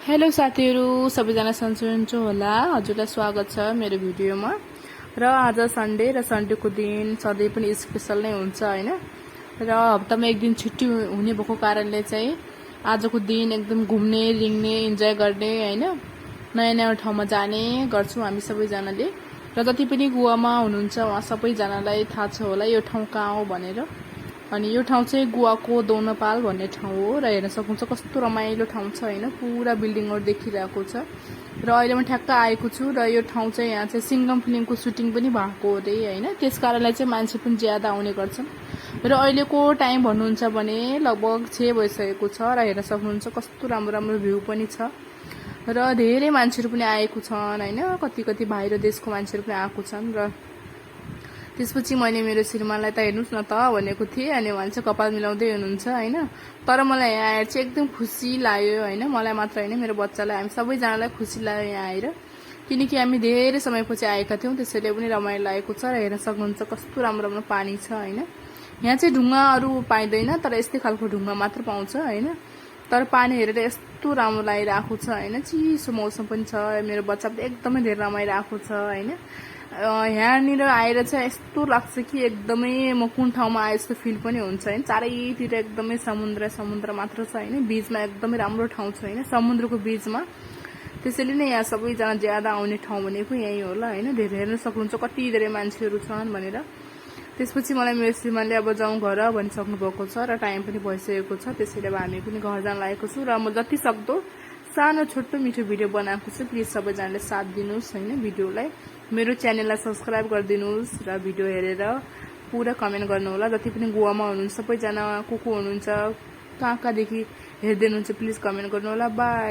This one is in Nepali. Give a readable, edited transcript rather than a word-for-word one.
हेलो साथीहरु, सबैजना सन्चै हुनुहुन्छ होला। हजुरलाई स्वागत छ मेरो भिडियोमा। र आज सन्डे र सन्डेको दिन सधैँ पनि स्पेशल नै हुन्छ हैन। र हप्तामा एक दिन छुट्टी हुने भएको कारणले चाहिँ आजको दिन एकदम घुम्ने, रिङ्ने, इन्जोय गर्ने हैन, नयाँ नयाँ ठाउँमा जाने गर्छौं हामी सबैजनाले। र जति पनि गोवामा हुनुहुन्छ उहाँ सबैजनालाई थाहा छ होला यो ठाउँ कहाँ हो भनेर। अनि यो ठाउँ चाहिँ गोवाको दोनपाल भन्ने ठाउँ हो र हेर्न सक्नुहुन्छ कस्तो रमाइलो ठाउँ छ हैन, पुरा बिल्डिङहरु देखिरहेको छ। र अहिले म ठ्याक्क आएको छु र यो ठाउँ चाहिँ यहाँ चाहिँ सिंगम फिल्मको सुटिङ पनि भएको हो रे हैन, त्यसकारणले चाहिँ मान्छे पनि ज्यादा आउने गर्छन्। र अहिलेको टाइम भन्नुहुन्छ भने लगभग 6 भइसकेको छ र हेर्न सक्नुहुन्छ कस्तो राम्रो राम्रो भ्यू पनि छ। र धेरै मान्छेहरु पनि आएको छन् हैन, कति कति बाहिर देशको मान्छेहरु पनि आएको छन्। र त्यसपछि मैले मेरो श्रीमानलाई त हेर्नुस् न त भनेको थिएँ, अनि उहाँले चाहिँ कपाल मिलाउँदै हुनुहुन्छ हैन। तर मलाई यहाँ आएर चाहिँ एकदम खुसी लाग्यो हैन, मलाई मात्र हैन मेरो बच्चालाई, हामी सबैजनालाई खुसी लाग्यो यहाँ आएर, किनकि हामी धेरै समयपछि आएका थियौं, त्यसैले पनि रमाइलो लागेको छ। र हेर्न सक्नुहुन्छ कस्तो राम्रो राम्रो पानी छ हैन। यहाँ चाहिँ ढुङ्गाहरू पाइँदैन, तर यस्तै खालको ढुङ्गा मात्र पाउँछ हैन। तर पानी हेरेर यस्तो राम्रो लागिरहेको छ हैन, चिसो मौसम पनि छ। मेरो बच्चा पनि एकदमै धेरै रमाइरहेको छ हैन। यहाँनिर आएर चाहिँ यस्तो लाग्छ कि एकदमै म कुन ठाउँमा आए जस्तो फिल पनि हुन्छ हैन। चारैतिर एकदमै समुद्र समुद्र मात्र छ हैन, बीचमा एकदमै राम्रो ठाउँ छ हैन, समुद्रको बीचमा। त्यसैले नै यहाँ सबैजना ज्यादा आउने ठाउँ भनेको यही होला हैन। धेरै हेर्न सक्नुहुन्छ कति धेरै मान्छेहरू छन् भनेर। त्यसपछि मलाई मेरो श्रीमानले अब जाउँ घर भनिसक्नु भएको छ र टाइम पनि भइसकेको छ, त्यसैले अब हामी पनि घर जान लागेको छु। र म जति सक्दो सानो छोटो मिठो भिडियो बनाएको छु, प्लिज सबैजनाले साथ दिनुस् हैन भिडियोलाई। मेरो च्यानललाई सब्स्क्राइब गरिदिनुस् र भिडियो हेरेर पुरा कमेन्ट गर्नु होला। जति पनि गोवामा हुनुहुन्छ सबैजना को हुनुहुन्छ, कहाँ कहाँदेखि हेर्दै हुनुहुन्छ, प्लिज कमेन्ट गर्नु होला। बाई।